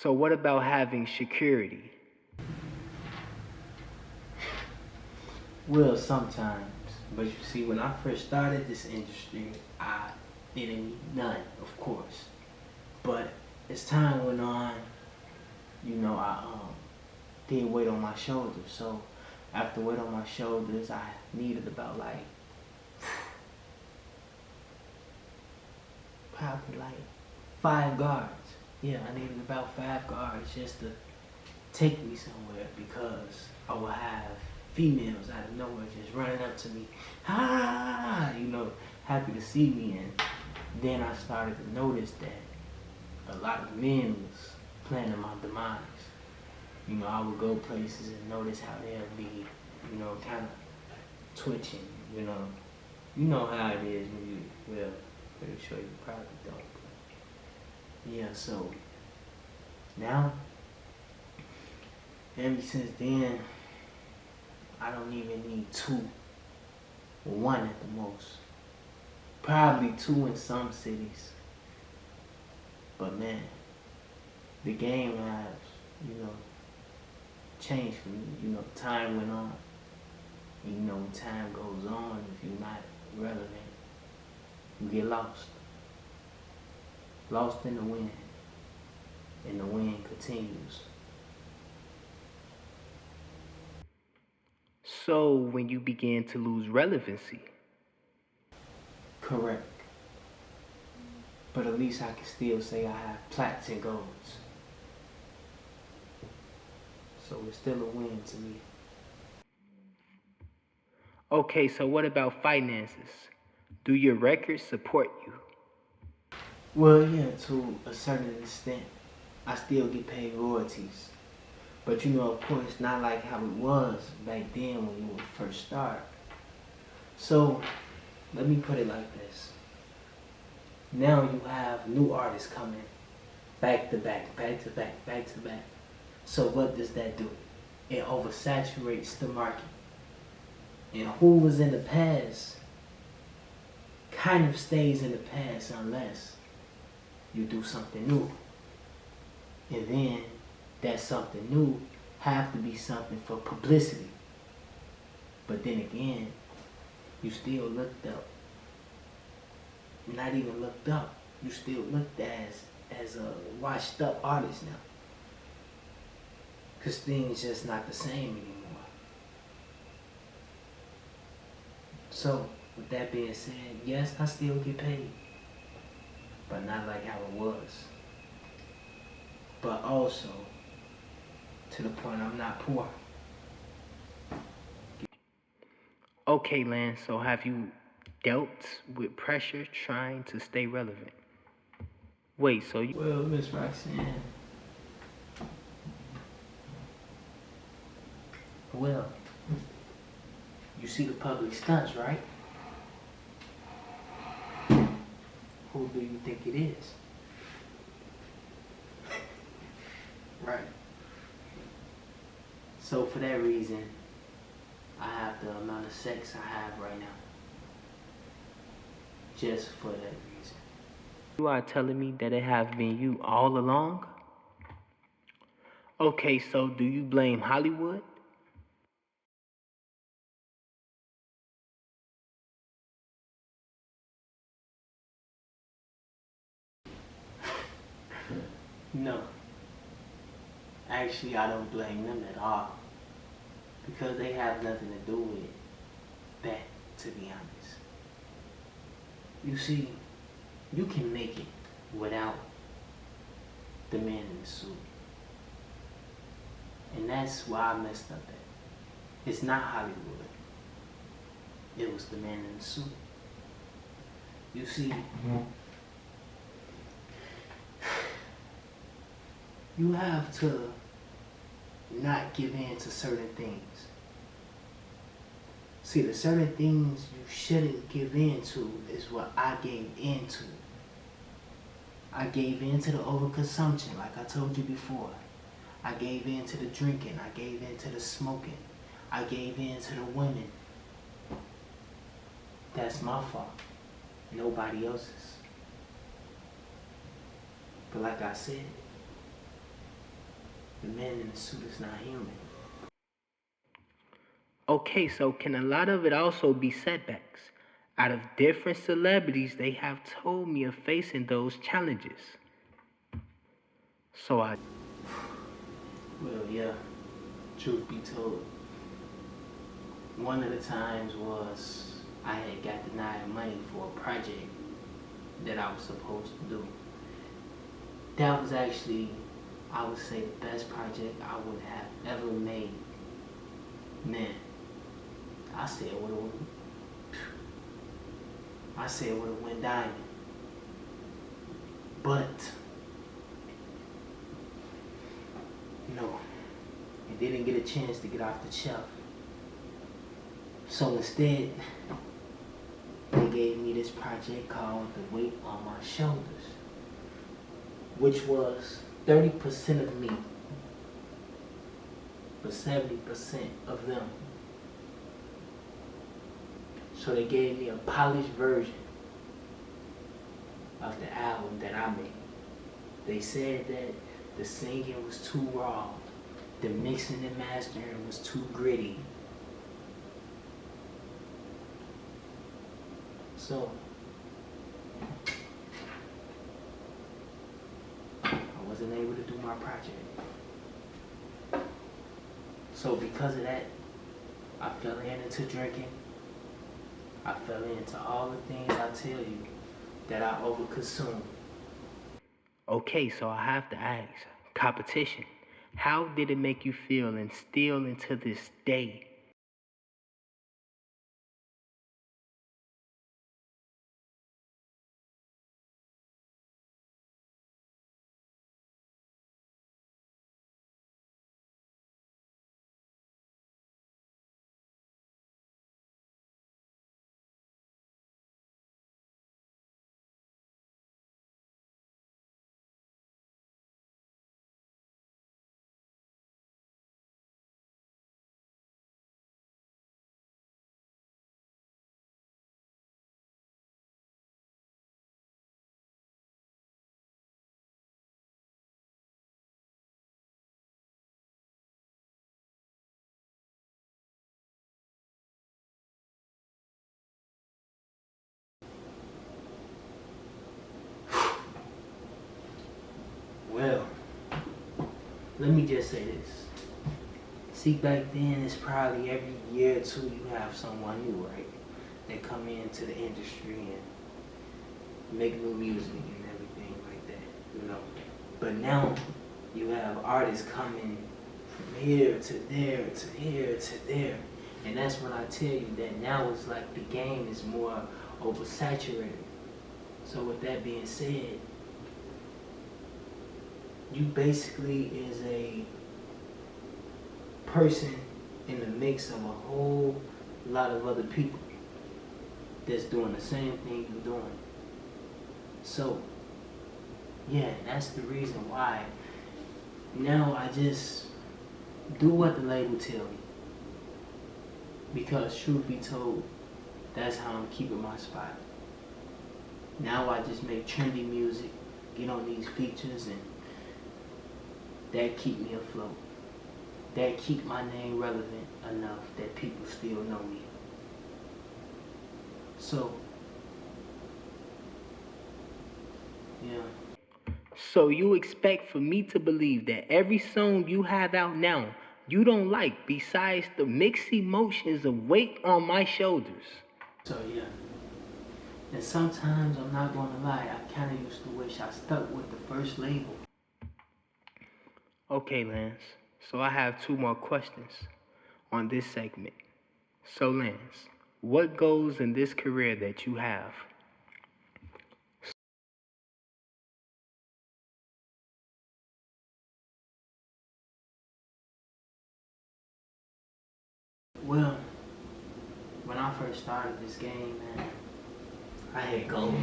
So what about having security? Well, sometimes. But you see, when I first started this industry, I didn't need none, of course. But as time went on, I did weight on my shoulders. So after weight on my shoulders, I needed about probably 5 guards. Yeah, I needed about 5 guards just to take me somewhere because I would have females out of nowhere just running up to me, happy to see me. And then I started to notice that a lot of men was planning my demise. I would go places and notice how they'll be, kind of twitching, You know how it is when well, pretty sure you probably don't. But yeah, so now, ever since then, I don't even need 2, or 1 at the most. Probably 2 in some cities. But man, the game has, changed for me. Time went on. And, when time goes on, if you're not relevant, you get lost. Lost in the wind. And the wind continues. So when you began to lose relevancy? Correct. But at least I can still say I have plaques and golds. So it's still a win to me. Okay, so what about finances? Do your records support you? Well, yeah, to a certain extent. I still get paid royalties. But of course, not like how it was back then when you would first start. So, let me put it like this. Now you have new artists coming back to back, back to back, back to back. So what does that do? It oversaturates the market. And who was in the past kind of stays in the past unless you do something new. And then that something new have to be something for publicity. But then again, you still looked up. Not even looked up. You still looked as a washed up artist now. Because things just not the same anymore. So, with that being said, yes, I still get paid. But not like how it was. But also, to the point I'm not poor. Okay, Lance, so have you dealt with pressure trying to stay relevant? Wait, so you... Well, Miss Roxane. Well, you see the public stunts, right? who do you think it is? Right. So for that reason, I have the amount of sex I have right now. Just for that reason. You are telling me that it has been you all along? Okay, so do you blame Hollywood? No. Actually, I don't blame them at all. Because they have nothing to do with that, to be honest. You see, you can make it without the man in the suit. And that's why I messed up at. It's not Hollywood. It was the man in the suit. You see, you have to not give in to certain things. See, the certain things you shouldn't give in to is what I gave into. I gave in to the overconsumption, like I told you before. I gave in to the drinking. I gave in to the smoking. I gave in to the women. That's my fault. Nobody else's. But like I said, the man in the suit is not human. Okay, so can a lot of it also be setbacks? Out of different celebrities, they have told me of facing those challenges. So I... Well, yeah, truth be told. One of the times was I had got denied money for a project that I was supposed to do. That was actually, I would say, the best project I would have ever made. Man, I said it would have went diamond. But no, it didn't get a chance to get off the shelf. So instead, they gave me this project called The Weight on My Shoulders, which was 30% of me, but 70% of them. So they gave me a polished version of the album that I made. They said that the singing was too raw, the mixing and mastering was too gritty. So I wasn't able to do my project. So because of that, I fell into drinking. I fell into all the things I tell you that I overconsume. Okay, so I have to ask, competition, how did it make you feel, and still until this day? Well, let me just say this. See, back then, it's probably every year or two you have someone new, right? They come into the industry and make new music and everything like that, you know. But now, you have artists coming from here to there to here to there. And that's when I tell you that now it's like the game is more oversaturated. So with that being said, you basically is a person in the mix of a whole lot of other people that's doing the same thing you're doing. So, yeah, that's the reason why. Now I just do what the label tell me. Because truth be told, that's how I'm keeping my spot. Now I just make trendy music, get on these features, and that keep me afloat. That keep my name relevant enough that people still know me. So, yeah. So you expect for me to believe that every song you have out now you don't like besides the mixed emotions of weight on my shoulders? So, yeah. And sometimes, I'm not gonna lie, I kinda used to wish I stuck with the first label. Okay, Lance. So I have two more questions on this segment. So, Lance, what goals in this career that you have? Well, when I first started this game, man, I had goals.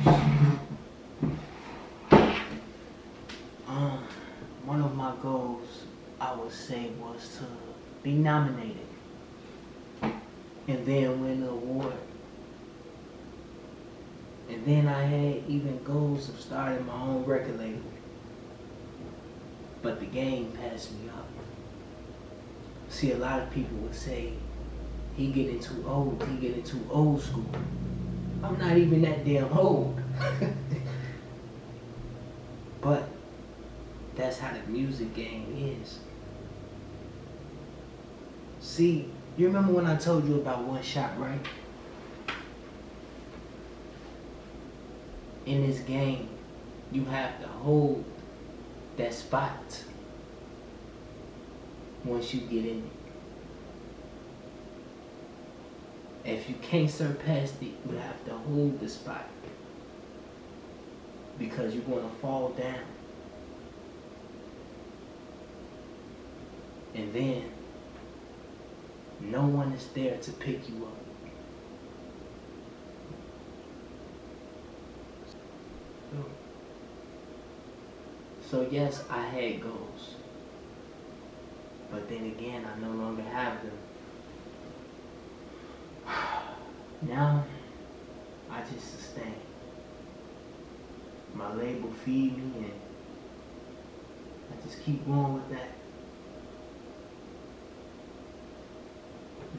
One of my goals, I would say, was to be nominated and then win the award. And then I had even goals of starting my own record label. But the game passed me up. See, a lot of people would say, he getting too old school. I'm not even that damn old. But that's how the music game is. See, you remember when I told you about One Shot, right? In this game, you have to hold that spot once you get in it. If you can't surpass it, you have to hold the spot. Because you're going to fall down. And then, no one is there to pick you up. So yes, I had goals. But then again, I no longer have them. Now, I just sustain. My label feed me and I just keep going with that.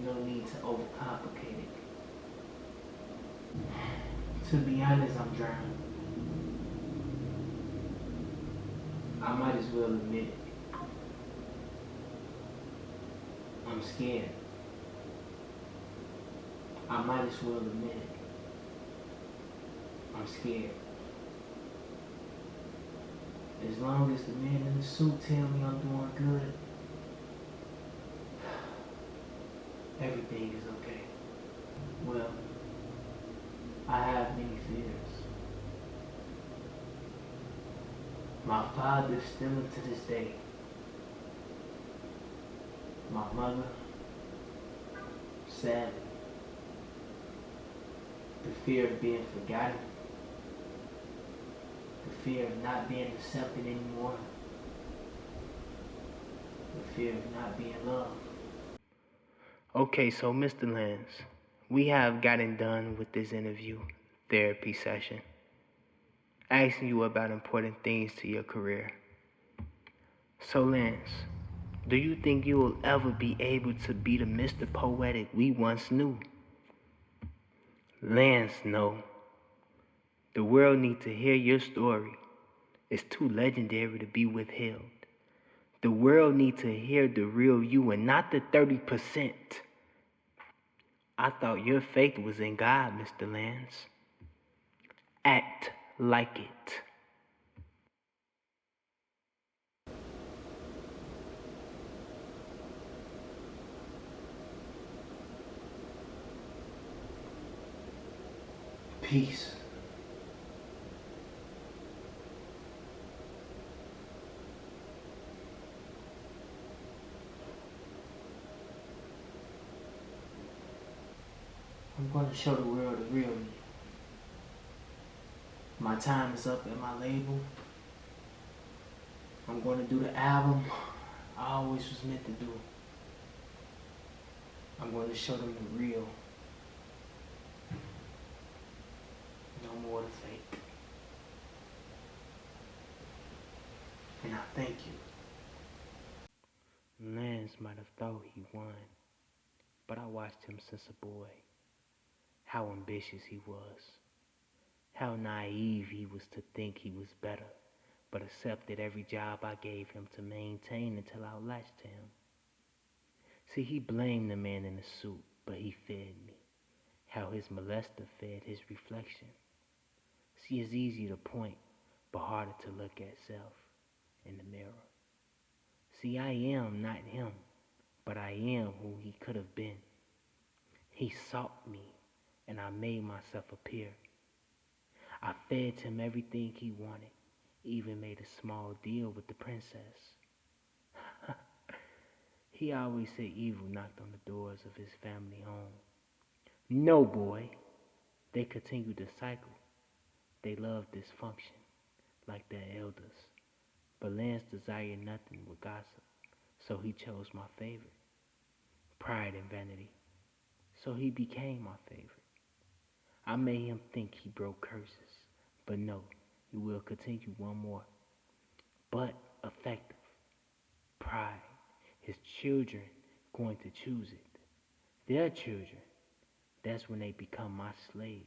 No need to overcomplicate it. To be honest, I'm drowning. I might as well admit it. I'm scared. I might as well admit it. I'm scared. As long as the man in the suit tell me I'm doing good, everything is okay. Well, I have many fears. My father still to this day. My mother, sadly. The fear of being forgotten. The fear of not being accepted anymore. The fear of not being loved. Okay, so Mr. Lance, we have gotten done with this interview therapy session, asking you about important things to your career. So Lance, do you think you will ever be able to be the Mr. Poetic we once knew? Lance, no. The world needs to hear your story. It's too legendary to be withheld. The world needs to hear the real you and not the 30%. I thought your faith was in God, Mr. Lance. Act like it. Peace. I'm going to show the world the real me. My time is up at my label. I'm going to do the album I always was meant to do. I'm going to show them the real. No more the fake. And I thank you. Lance might have thought he won, but I watched him since a boy. How ambitious he was. How naive he was to think he was better, but accepted every job I gave him to maintain until I latched to him. See, he blamed the man in the suit, but he fed me. How his molester fed his reflection. See, it's easy to point, but harder to look at self in the mirror. See, I am not him, but I am who he could have been. He sought me, and I made myself appear. I fed him everything he wanted, even made a small deal with the princess. He always said evil knocked on the doors of his family home. No, boy. They continued the cycle. They loved dysfunction, like their elders. But Lance desired nothing with gossip, so he chose my favorite. Pride and vanity. So he became my favorite. I made him think he broke curses, but no, he will continue one more. But effective. Pride. His children going to choose it. Their children. That's when they become my slaves.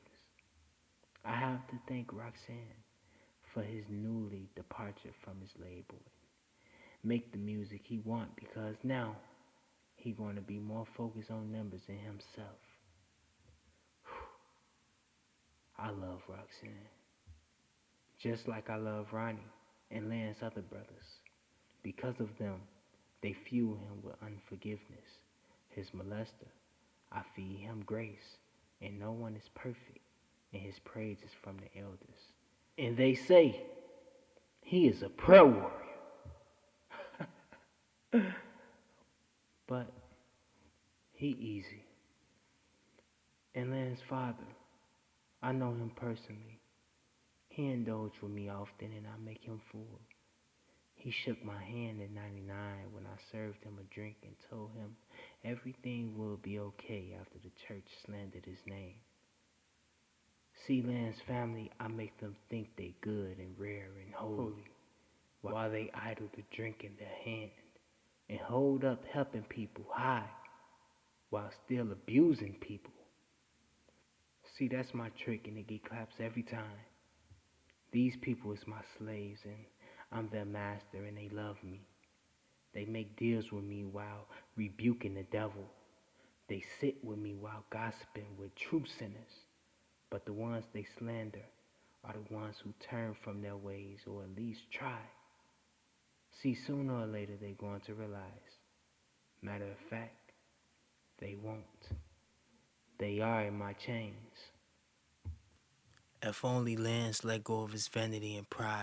I have to thank Roxane for his newly departure from his label and make the music he want, because now he going to be more focused on numbers than himself. I love Roxane, just like I love Ronnie and Lance's other brothers. Because of them, they fuel him with unforgiveness. His molester, I feed him grace, and no one is perfect, and his praise is from the elders. And they say he is a prayer warrior. But he easy. And Lance's father, I know him personally. He indulged with me often, and I make him full. He shook my hand in 99 when I served him a drink and told him everything will be okay after the church slandered his name. See, Lance's family, I make them think they good and rare and holy, while they idle the drink in their hand and hold up helping people high while still abusing people. See, that's my trick, and it get claps every time. These people is my slaves, and I'm their master, and they love me. They make deals with me while rebuking the devil. They sit with me while gossiping with true sinners. But the ones they slander are the ones who turn from their ways, or at least try. See, sooner or later they're going to realize. Matter of fact, they won't. They are in my chains. If only Lance let go of his vanity and pride.